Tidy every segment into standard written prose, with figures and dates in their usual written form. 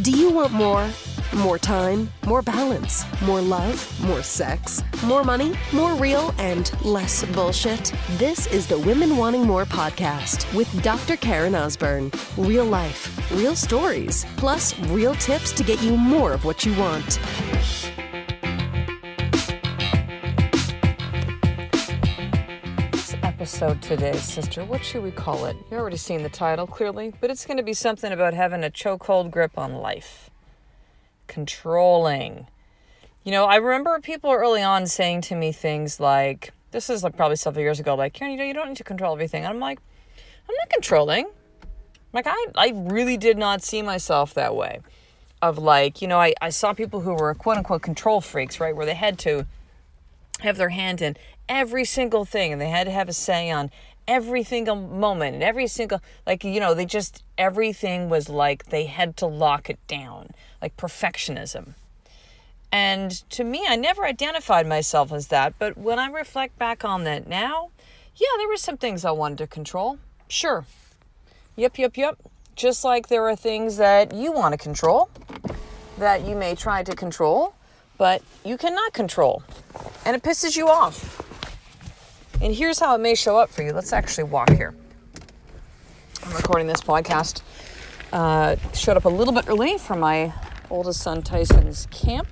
Do you want more? More time, more balance, more love, more sex, more money, more real, and less bullshit? This is the Women Wanting More podcast with Dr. Karen Osborne. Real life, real stories, plus real tips to get you more of what you want. This episode today, sister, what should we call it? You've already seen the title, clearly, but it's going to be something about having a chokehold grip on life. Controlling. You know, I remember people early on saying to me things like, this is like probably several years ago, like, Karen, you don't need to control everything. And I'm like, I'm not controlling. Like, I really did not see myself that way. Of like, you know, I saw people who were quote unquote control freaks, right? Where they had to have their hand in every single thing and they had to have a say on every single moment and every single, like, you know, everything was like they had to lock it down, like perfectionism. And to me, I never identified myself as that. But when I reflect back on that now, yeah, there were some things I wanted to control. Sure. Yep. Just like there are things that you want to control, that you may try to control, but you cannot control. And it pisses you off. And here's how it may show up for you. Let's actually walk here. I'm recording this podcast. Showed up a little bit early for my oldest son Tyson's camp.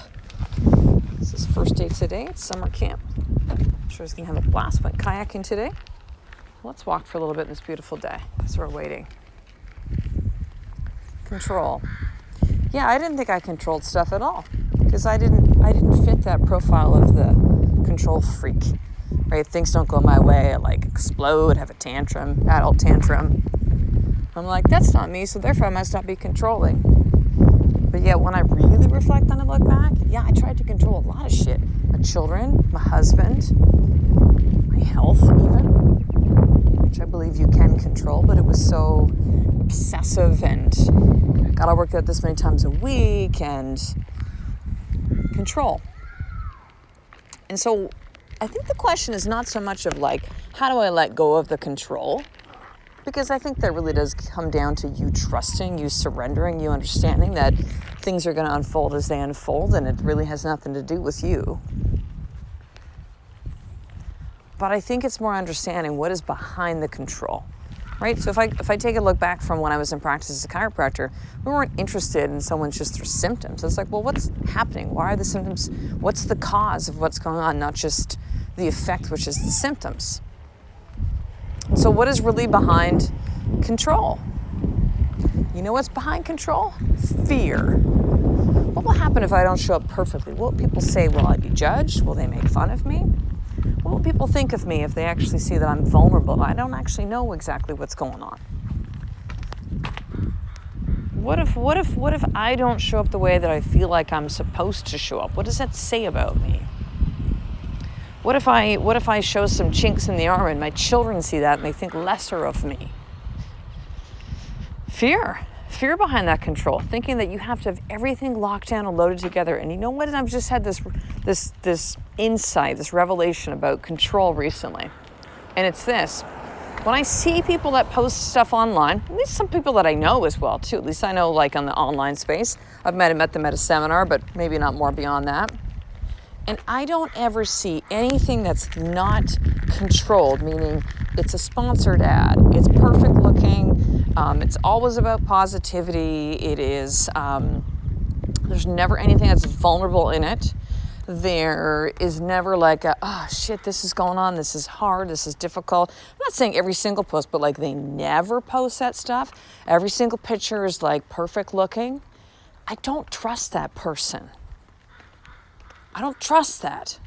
This is first day today. It's summer camp. I'm sure he's going to have a blast. Went kayaking today. Let's walk for a little bit this beautiful day as we're waiting. Control. Yeah, I didn't think I controlled stuff at all because I didn't fit that profile of the control freak. Right? Things don't go my way. I like explode, have a tantrum, adult tantrum. I'm like, that's not me, so therefore I must not be controlling. But yet when I really reflect on it, look back, yeah, I tried to control a lot of shit. My children, my husband, my health even, which I believe you can control, but it was so obsessive and I gotta work out this many times a week and control. And so I think the question is not so much of like, how do I let go of the control? Because I think that really does come down to you trusting, you surrendering, you understanding that things are going to unfold as they unfold and it really has nothing to do with you. But I think it's more understanding what is behind the control, right? So if I take a look back from when I was in practice as a chiropractor, we weren't interested in someone's just their symptoms. It's like, well, what's happening? Why are the symptoms? What's the cause of what's going on? Not just the effect, which is the symptoms. So what is really behind control? You know what's behind control? Fear. What will happen if I don't show up perfectly? What will people say? Will I be judged? Will they make fun of me? What will people think of me if they actually see that I'm vulnerable? I don't actually know exactly what's going on. What if I don't show up the way that I feel like I'm supposed to show up? What does that say about me? What if I show some chinks in the armor and my children see that and they think lesser of me? Fear behind that control, thinking that you have to have everything locked down and loaded together. And you know what? I've just had this insight, this revelation about control recently. And it's this. When I see people that post stuff online, at least some people that I know as well too, at least I know like on the online space, I've met them at a seminar, but maybe not more beyond that. And I don't ever see anything that's not controlled, meaning it's a sponsored ad, it's perfect looking, it's always about positivity, it is, there's never anything that's vulnerable in it. There is never like oh shit, this is going on, this is hard, this is difficult. I'm not saying every single post, but like they never post that stuff. Every single picture is like perfect looking. I don't trust that person. I don't trust that.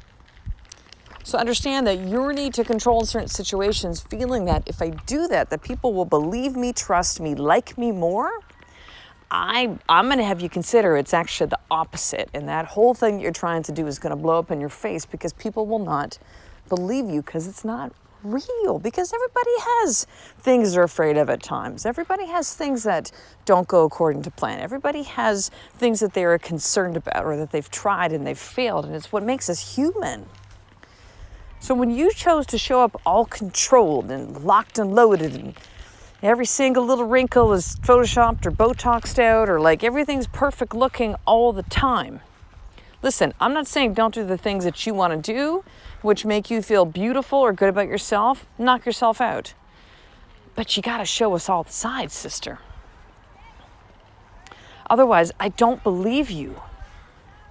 So understand that your need to control certain situations, feeling that if I do that, that people will believe me, trust me, like me more, I'm going to have you consider it's actually the opposite. And that whole thing you're trying to do is going to blow up in your face because people will not believe you because it's not real. Because everybody has things they're afraid of at times. Everybody has things that don't go according to plan. Everybody has things that they are concerned about or that they've tried and they've failed. And it's what makes us human. So when you chose to show up all controlled and locked and loaded and every single little wrinkle is photoshopped or Botoxed out, or like everything's perfect looking all the time. Listen, I'm not saying don't do the things that you want to do, which make you feel beautiful or good about yourself. Knock yourself out. But you got to show us all the sides, sister. Otherwise, I don't believe you.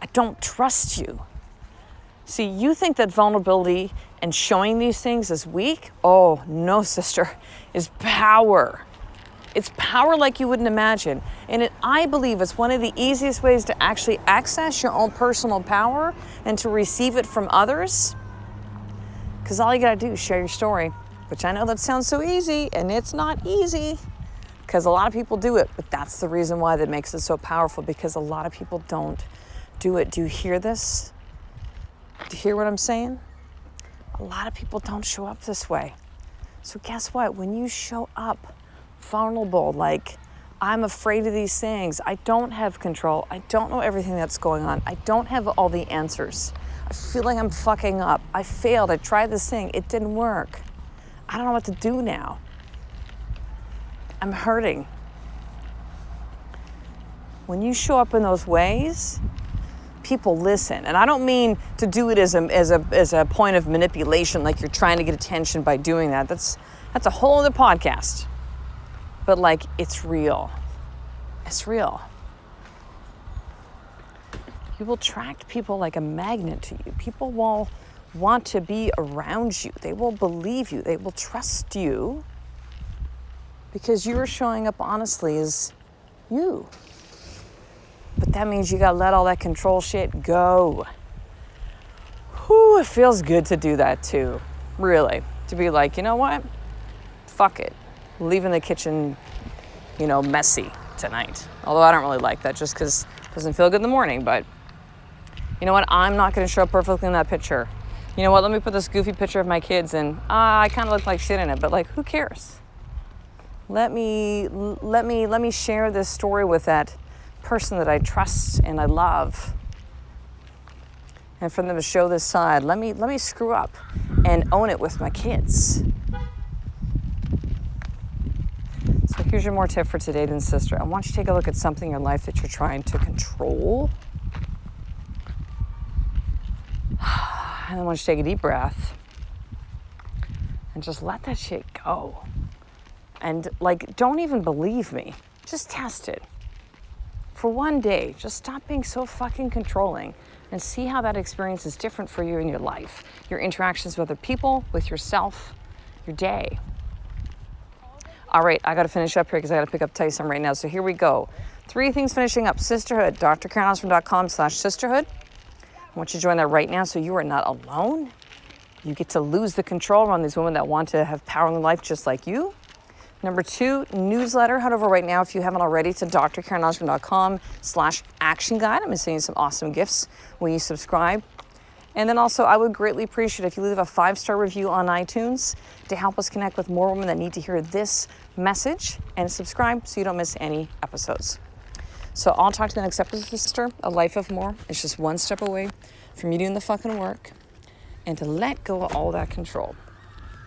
I don't trust you. See, you think that vulnerability and showing these things is weak? Oh, no, sister. It's power. It's power like you wouldn't imagine. And I believe it's one of the easiest ways to actually access your own personal power and to receive it from others. Because all you got to do is share your story, which I know that sounds so easy, and it's not easy because a lot of people do it. But that's the reason why that makes it so powerful, because a lot of people don't do it. Do you hear this? Do you hear what I'm saying? A lot of people don't show up this way. So guess what? When you show up vulnerable, like, I'm afraid of these things, I don't have control, I don't know everything that's going on, I don't have all the answers, I feel like I'm fucking up, I failed, I tried this thing, it didn't work, I don't know what to do now, I'm hurting. When you show up in those ways, people listen. And I don't mean to do it as a point of manipulation, like you're trying to get attention by doing that. That's a whole other podcast. But like, it's real. It's real. You will attract people like a magnet to you. People will want to be around you. They will believe you. They will trust you because you're showing up honestly as you. But that means you gotta let all that control shit go. Whew, it feels good to do that too. Really. To be like, you know what? Fuck it. Leaving the kitchen, messy tonight. Although I don't really like that just because it doesn't feel good in the morning. But you know what? I'm not going to show up perfectly in that picture. You know what? Let me put this goofy picture of my kids and I kind of look like shit in it. But like, who cares? Let me share this story with that person that I trust and I love. And for them to show this side, let me screw up and own it with my kids. So here's your more tip for today, then, sister. I want you to take a look at something in your life that you're trying to control. And I want you to take a deep breath and just let that shit go. And like, don't even believe me. Just test it. For one day, just stop being so fucking controlling and see how that experience is different for you in your life, your interactions with other people, with yourself, your day. All right, I got to finish up here because I got to pick up Tyson right now. So here we go. 3 things finishing up. Sisterhood, drkarenosborn.com/sisterhood. I want you to join that right now so you are not alone. You get to lose the control around these women that want to have power in their life just like you. Number 2, newsletter. Head over right now if you haven't already to drkarenosborn.com/action guide. I'm going to send you some awesome gifts when you subscribe. And then also, I would greatly appreciate if you leave a 5-star review on iTunes to help us connect with more women that need to hear this message, and subscribe so you don't miss any episodes. So I'll talk to you in the next episode, sister. A life of more. It's just one step away from you doing the fucking work and to let go of all that control.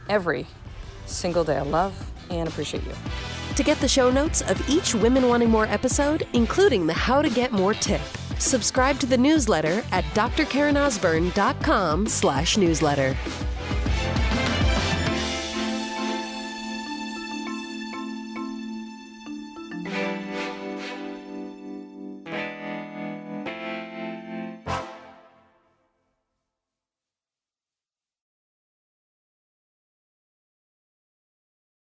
Every single day. I love and appreciate you. To get the show notes of each Women Wanting More episode, including the How to Get More tip, subscribe to the newsletter at drkarenosborn.com/newsletter.